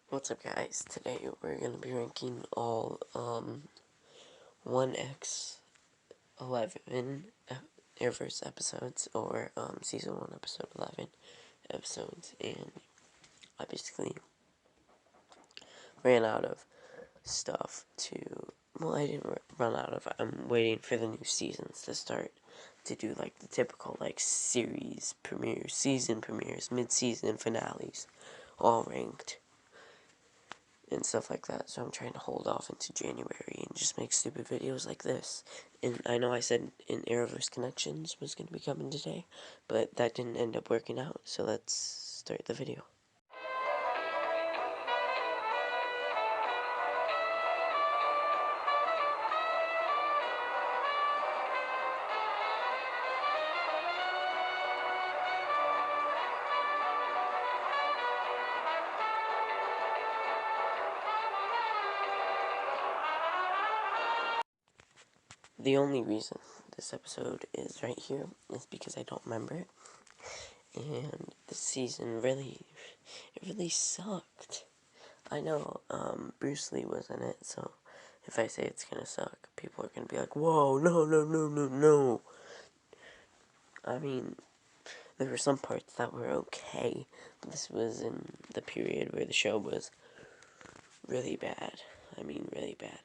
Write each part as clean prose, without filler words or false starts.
What's up, guys? Today we're gonna be ranking all 1x11 Arrowverse episodes, or season 1 episode 11 episodes, and I basically ran out of stuff to, well, I didn't run out of, I'm waiting for the new seasons to start to do like the typical like series premieres, season premieres, mid-season finales, all ranked and stuff like that, so I'm trying to hold off into January and just make stupid videos like this. And I know I said in Arrowverse Connections was going to be coming today, but that didn't end up working out, so let's start the video. The only reason this episode is right here is because I don't remember it, and this season really sucked. I know, Bruce Lee was in it, so if I say it's gonna suck, people are gonna be like, whoa, no. I mean, there were some parts that were okay, but this was in the period where the show was really bad. I mean, really bad.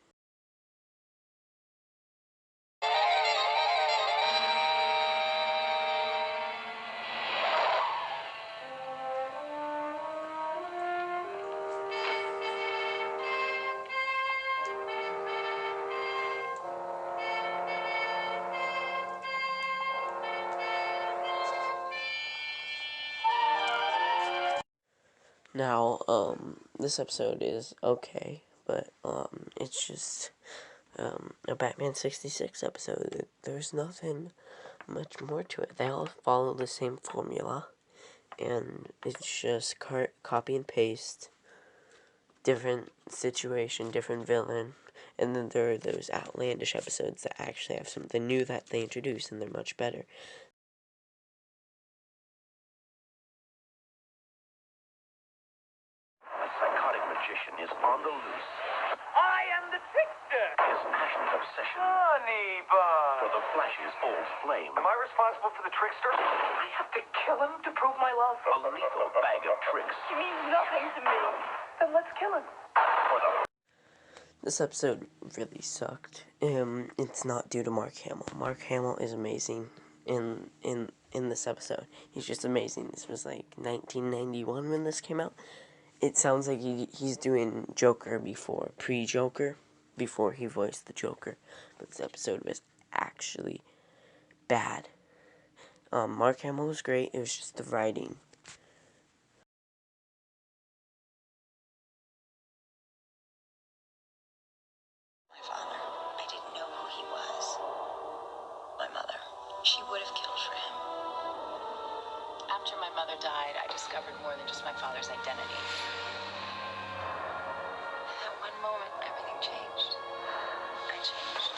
Now, this episode is okay, but, it's just, a Batman 66 episode. There's nothing much more to it. They all follow the same formula, and it's just copy and paste, different situation, different villain, and then there are those outlandish episodes that actually have something new that they introduce, and they're much better. Is on the loose. I am the trickster. His passionate obsession Honey bun. for the Flash's old flame. Am I responsible for the trickster? I have to kill him to prove my love. A lethal bag of tricks. He means nothing to me. Then let's kill him. This episode really sucked. It's not due to Mark Hamill. Mark Hamill is amazing in this episode. He's just amazing. This was like 1991 when this came out. It sounds like he's doing Joker pre-Joker, before he voiced the Joker. But this episode was actually bad. Mark Hamill was great. It was just the writing. My father, I didn't know who he was. My mother, she would have killed for him. After my mother died, I discovered more than just my father's identity. At one moment, everything changed. I changed.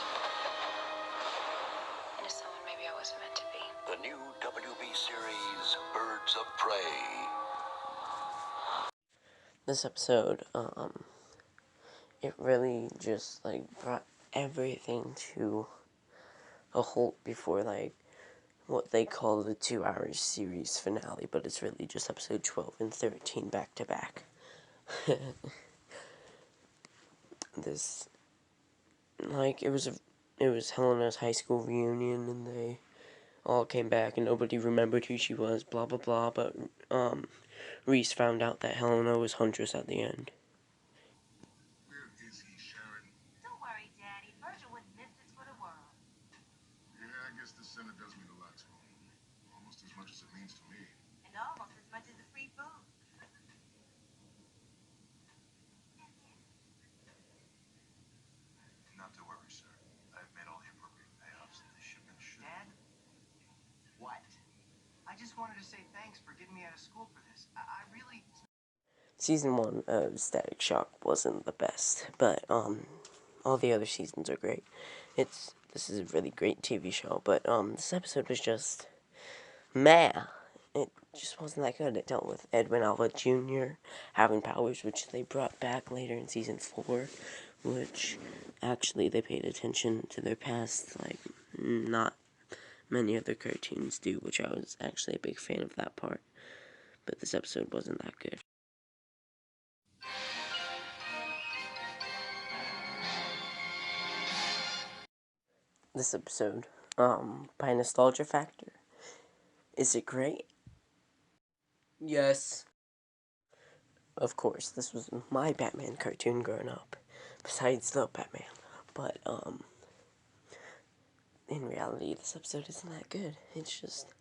Into someone maybe I wasn't meant to be. The new WB series, Birds of Prey. This episode, it really just, like, brought everything to a halt before, like, what they call the 2-hour series finale, but it's really just episode 12 and 13 back to back. This, like, it was Helena's high school reunion, and they all came back, and nobody remembered who she was, blah blah blah, but, Reese found out that Helena was Huntress at the end. Where is he, Sharon? Don't worry, Daddy. Virgil wouldn't miss this for the world. Yeah, I guess this center does mean a lot to him. Almost as much as it means to me. And almost as much as the free food. Not to worry, sir. I've made all the appropriate payoffs, and the shipment should... Dad? What? I just wanted to say thanks for getting me out of school for this. I really... Season 1 of Static Shock wasn't the best, but, all the other seasons are great. This is a really great TV show, but, this episode was just meh. it just wasn't that good. It dealt with Edwin Alva Jr. having powers, which they brought back later in season 4, which actually they paid attention to their past, like, not many other cartoons do, which I was actually a big fan of that part. But this episode wasn't that good. This episode, by nostalgia factor, is it great? Yes. Of course, this was my Batman cartoon growing up, besides the Batman. But, in reality, this episode isn't that good. It's just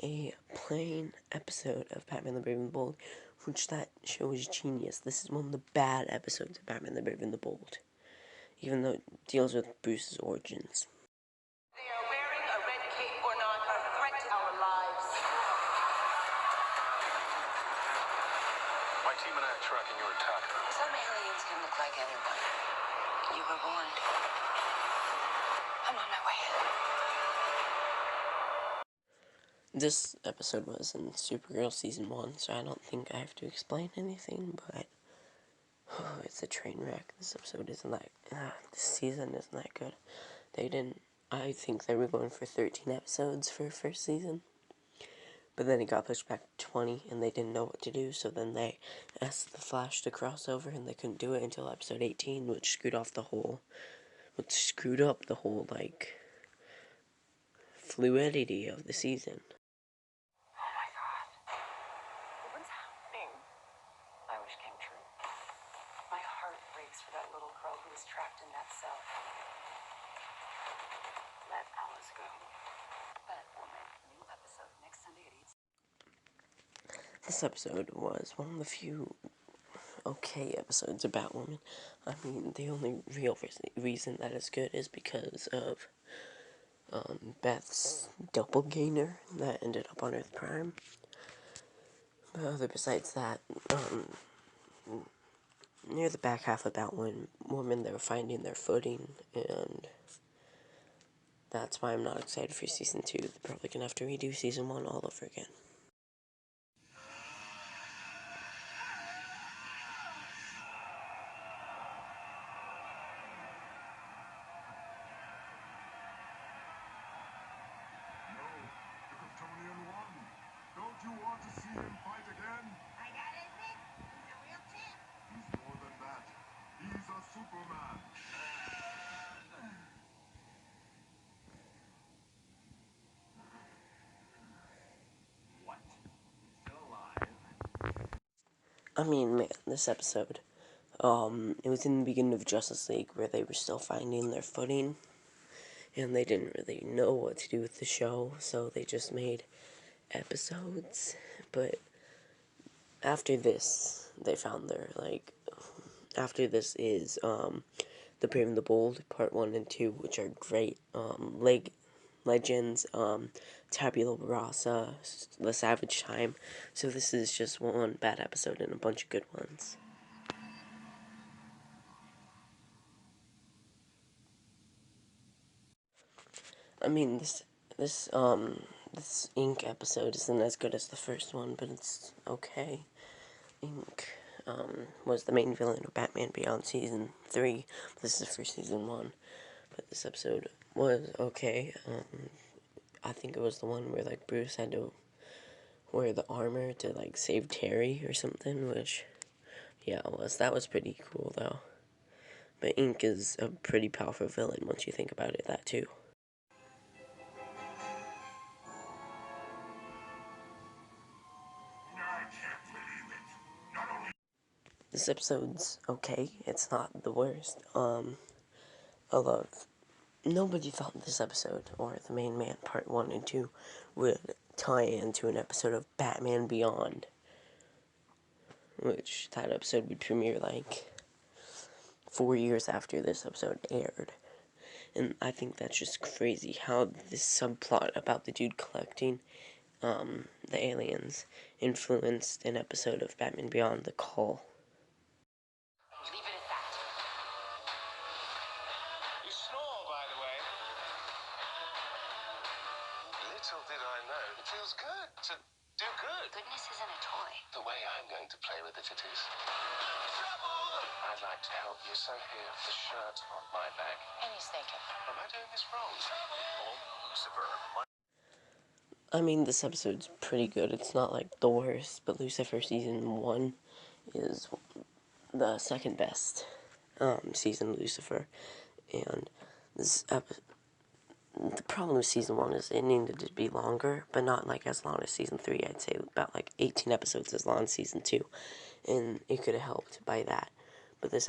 a plain episode of Batman the Brave and the Bold, which that show is genius. This is one of the bad episodes of Batman the Brave and the Bold, even though it deals with Bruce's origins. They are wearing a red cape or not are a threat to our lives. My team and I are tracking your attack. Some aliens can look like anyone. You were warned. I'm on my way. This episode was in Supergirl Season 1, so I don't think I have to explain anything, but it's a train wreck. This episode isn't that, this season isn't that good. I think they were going for 13 episodes for first season, but then it got pushed back to 20, and they didn't know what to do, so then they asked the Flash to cross over, and they couldn't do it until episode 18, which screwed up the whole, like, fluidity of the season. Oh my god. What's happening? I wish came true. My heart breaks for that little girl who was trapped in that cell. Let Alice go. Batwoman, new episode next Sunday at 8. This episode was one of the few okay episodes of Batwoman. I mean, the only real reason that it's good is because of Beth's doppelganger that ended up on Earth Prime. But besides that, near the back half of Batwoman, they were finding their footing, and that's why I'm not excited for Season 2. They're probably going to have to redo Season 1 all over again. No, the Kryptonian won. Don't you want to see him fight again? I gotta admit, he's a real champ. He's more than that. He's a Superman. What? Still alive? I mean, man, this episode, it was in the beginning of Justice League where they were still finding their footing, and they didn't really know what to do with the show, so they just made episodes. But after this, they found their, like, after this is, The Brave and the Bold, Part 1 and 2, which are great, Legends, Tabula Rasa, The Savage Time. So this is just one bad episode and a bunch of good ones. I mean, this Ink episode isn't as good as the first one, but it's okay. Ink, was the main villain of Batman Beyond Season 3. This is for Season 1. But this episode was okay. I think it was the one where, like, Bruce had to wear the armor to, like, save Terry or something, which, yeah, that was pretty cool, though. But Ink is a pretty powerful villain once you think about it, that too. I can't believe it. Not only This episode's okay. It's not the worst. Nobody thought this episode, or The Main Man Part 1 and 2, would tie into an episode of Batman Beyond. Which, that episode would premiere, like, 4 years after this episode aired. And I think that's just crazy how this subplot about the dude collecting, the aliens, influenced an episode of Batman Beyond, The Call. Leave it at that. You snore, by the way. Little did I know. It feels good to Do good. Goodness isn't a toy. The way I'm going to play with it, it is. Trouble! I'd like to help you, so here, the shirt on my back. And he's naked. Am I doing this wrong? Oh, Lucifer. I mean, this episode's pretty good. It's not like the worst, but Lucifer season 1 is the second best season of Lucifer. And this the problem with season 1 is it needed to be longer, but not like as long as season 3. I'd say about like 18 episodes as long as season 2, and it could have helped by that. But this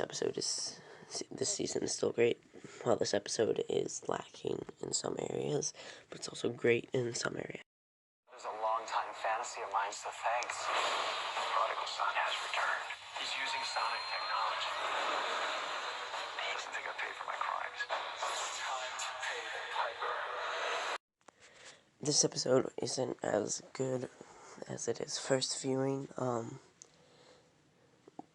season is still great. While this episode is lacking in some areas, but it's also great in some areas. It was a long-time fantasy of mine, so thanks. The prodigal son has returned. He's using sonic technology. He doesn't think I paid for my crimes. It's time to pay the piper. This episode isn't as good as it is first viewing,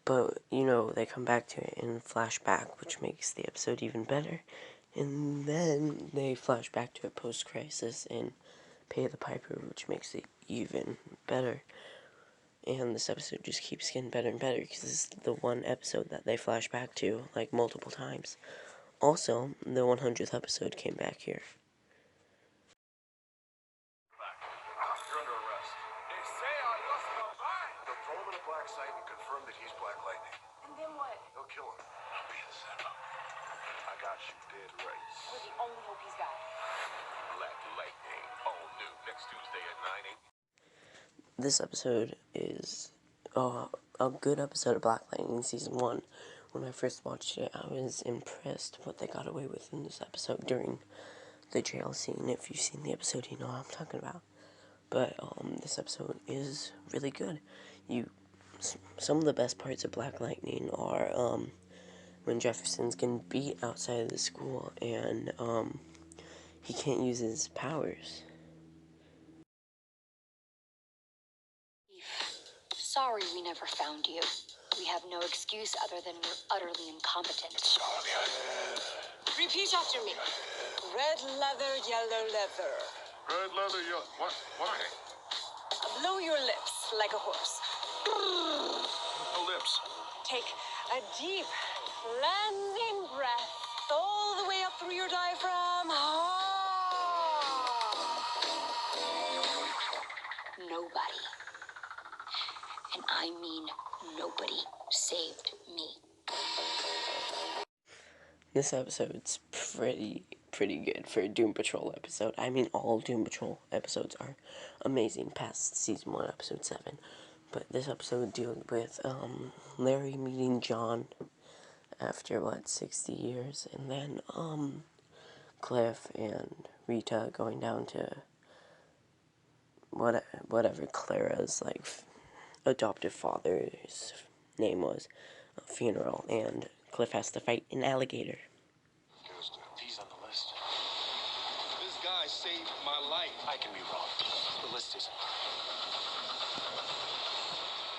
but, you know, they come back to it in flashback, which makes the episode even better. And then they flash back to it post-crisis and Pay the Piper, which makes it even better. And this episode just keeps getting better and better, because this is the one episode that they flash back to, like, multiple times. Also, the 100th episode came back here. You're under arrest. They say I lost my mind. They'll throw him in a black site and confirm that he's Black Lightning. And then what? They'll kill him. I'll be the setup. I got you dead right. We're the only hope he's got. Black Lightning, all new next Tuesday at 9 8. This episode is a good episode of Black Lightning Season 1. When I first watched it, I was impressed what they got away with in this episode during the jail scene. If you've seen the episode, you know what I'm talking about. But this episode is really good. Some of the best parts of Black Lightning are when Jefferson's getting beat outside of the school and he can't use his powers. Sorry we never found you. We have no excuse other than we're utterly incompetent. Repeat after me. Red leather, yellow leather. Red leather, what? Why? Blow your lips like a horse. No lips. Take a deep, cleansing breath all the way up through your diaphragm. Nobody, and I mean nobody, saved me. This episode's pretty good for a Doom Patrol episode. I mean, all Doom Patrol episodes are amazing past season 1, episode 7. But this episode dealing with Larry meeting John after 60 years, and then Cliff and Rita going down to whatever Clara's adoptive father's name was, a funeral, and Cliff has to fight an alligator. He's on the list. This guy saved my life. I can be wrong. The list isn't.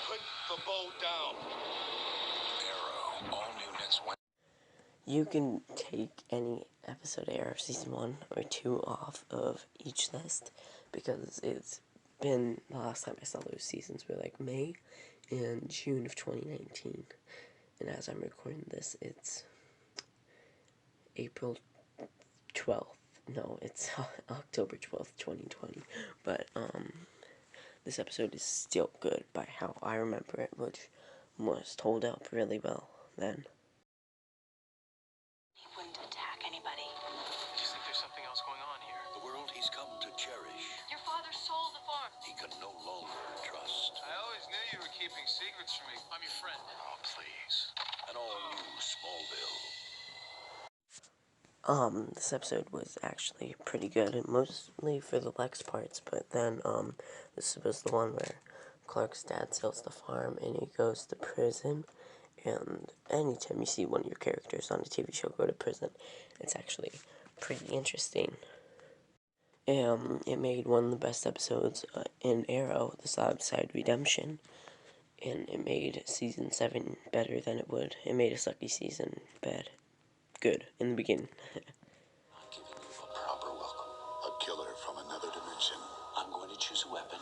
Put the bow down. Arrow, all new next Wednesday. You can take any episode of Arrow season 1 or 2 off of each list, because it's been, the last time I saw those seasons were May and June of 2019. And as I'm recording this, it's April 12th. No, it's October 12th, 2020. But, this episode is still good by how I remember it, which was told up really well then. He wouldn't attack anybody. I just think there's something else going on here. The world he's come to cherish, Your father sold the farm. he can no longer trust. I always knew you were keeping secrets from me. I'm your friend. Oh, please. An all-new Smallville. This episode was actually pretty good, mostly for the Lex parts, but then, this was the one where Clark's dad sells the farm and he goes to prison, and anytime you see one of your characters on a TV show go to prison, it's actually pretty interesting. It made one of the best episodes in Arrow, The Side Redemption, and it made season 7 better than it would. It made a sucky season good in the beginning. I'm giving you a proper welcome. A killer from another dimension. I'm going to choose a weapon.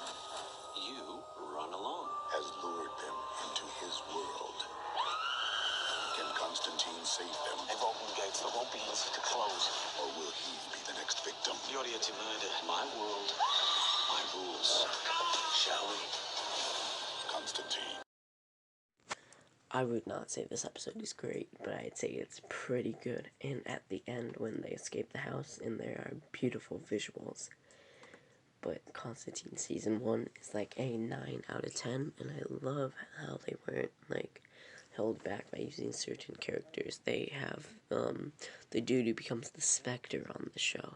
Constantine save them? They've opened gates that won't be easy to close. Or will he be the next victim? You're here to murder my world, My rules. shall we? Constantine. I would not say this episode is great, but I'd say it's pretty good. And at the end, when they escape the house, and there are beautiful visuals. But Constantine Season 1 is like a 9 out of 10, and I love how they weren't, like, held back by using certain characters. They have, the dude who becomes the Spectre on the show.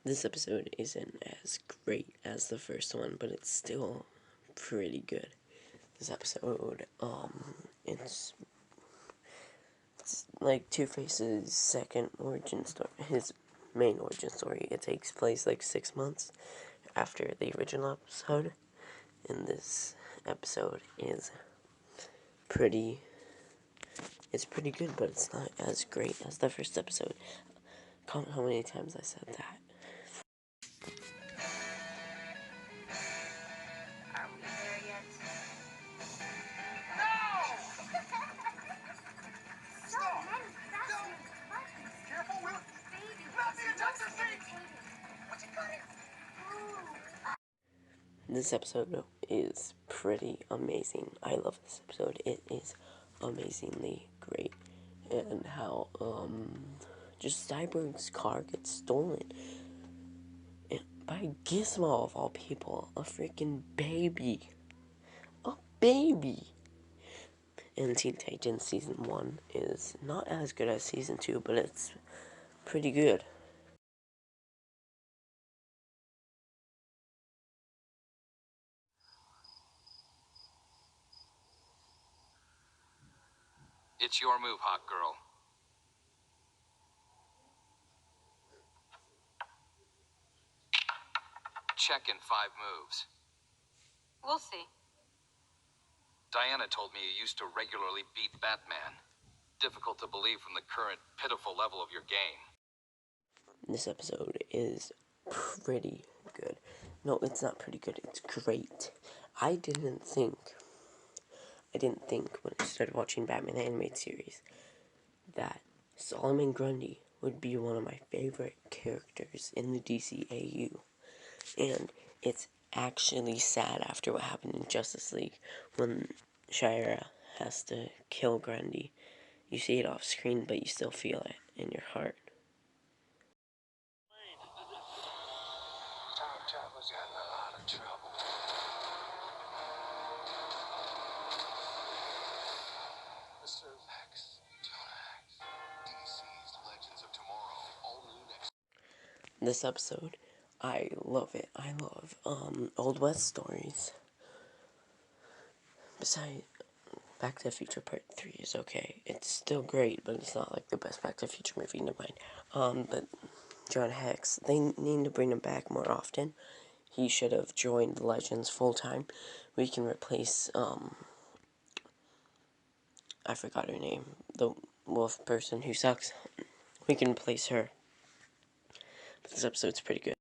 This episode isn't as great as the first one, but it's still pretty good. This episode, it's like Two-Face's second origin story, his main origin story. It takes place like 6 months after the original episode, and this episode is pretty good, but it's not as great as the first episode. Comment how many times I said that. Are we there yet? So many fascinating questions. Careful, Will. Baby, Not the ejector seat. irritating. What you got it? Ooh. This episode is pretty amazing. I love this episode. It is amazingly great. And how, just Cyborg's car gets stolen. And by Gizmo, of all people. A freaking baby. A baby! And Teen Titans Season 1 is not as good as Season 2, but it's pretty good. It's your move, hot girl. Check in 5 moves. We'll see. Diana told me you used to regularly beat Batman. Difficult to believe from the current pitiful level of your game. This episode is pretty good. No, it's not pretty good. It's great. I didn't think when I started watching Batman the Animated Series that Solomon Grundy would be one of my favorite characters in the DCAU. And it's actually sad after what happened in Justice League when Shira has to kill Grundy. You see it off screen, but you still feel it in your heart. Jack was getting a lot of trouble. Mr. Lex, Jonah X, DC's Legends of Tomorrow, all new next. This episode, I love it. I love Old West stories. Besides, Back to the Future Part 3 is okay. It's still great, but it's not like the best Back to the Future movie, never mind. But John Hex, they need to bring him back more often. He should have joined the Legends full time. We can replace, I forgot her name, the wolf person who sucks. We can replace her. But this episode's pretty good.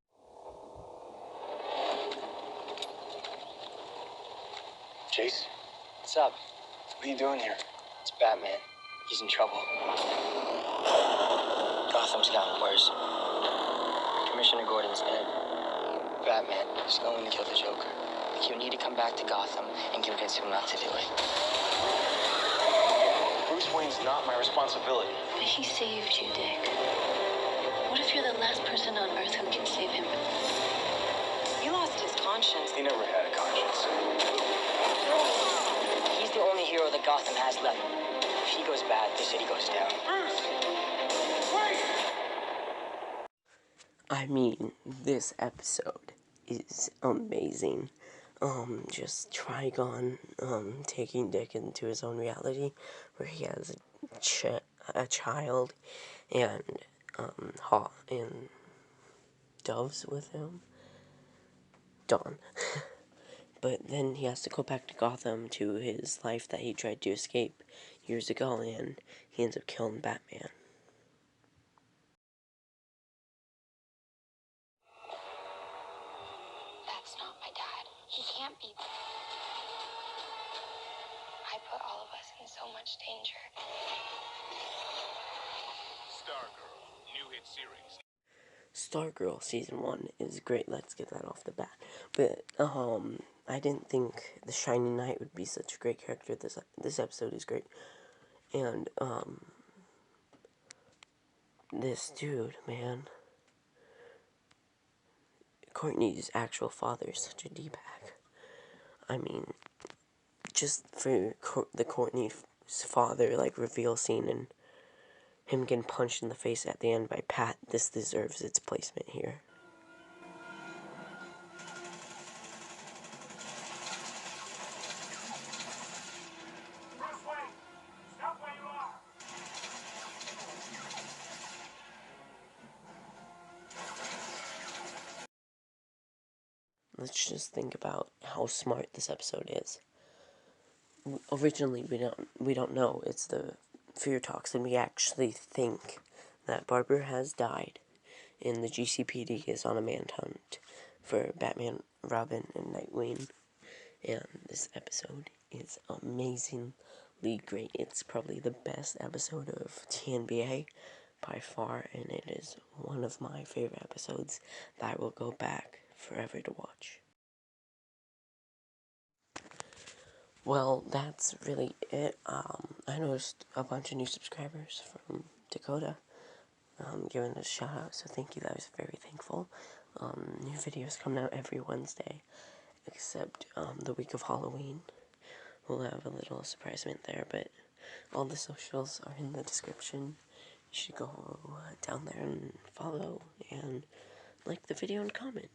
Chase? What's up? What are you doing here? It's Batman. He's in trouble. Gotham's gotten worse. Commissioner Gordon's dead. Batman is going to kill the Joker. You need to come back to Gotham and convince him not to do it. Bruce Wayne's not my responsibility. But he saved you, Dick. What if you're the last person on Earth who can save him? He lost his conscience. He never had a conscience. He's the only hero that Gotham has left. If he goes bad, the city goes down. Bruce! Wait! I mean, this episode is amazing. Just Trigon, taking Dick into his own reality, where he has a child, and, and Doves with him. Dawn. But then he has to go back to Gotham to his life that he tried to escape years ago, and he ends up killing Batman. Walt's not my dad. He can't be. I put all of us in so much danger. Stargirl, new hit series. Stargirl Season 1 is great, let's get that off the bat. But, I didn't think the Shining Knight would be such a great character. This episode is great. And, this dude, man. Courtney's actual father is such a D-bag. I mean, just for the Courtney's father, like, reveal scene and him getting punched in the face at the end by Pat, this deserves its placement here. Let's just think about how smart this episode is. Originally, we don't know it's the fear talks, and we actually think that Barbara has died, and the GCPD is on a manhunt for Batman, Robin, and Nightwing. And this episode is amazingly great. It's probably the best episode of TNBA by far, and it is one of my favorite episodes that I will go back forever to watch. Well, that's really it. I noticed a bunch of new subscribers from Dakota giving us a shout out, so thank you, I was very thankful. New videos coming out every Wednesday, except the week of Halloween. We'll have a little surprise event there, but all the socials are in the description. You should go down there and follow and like the video and comment.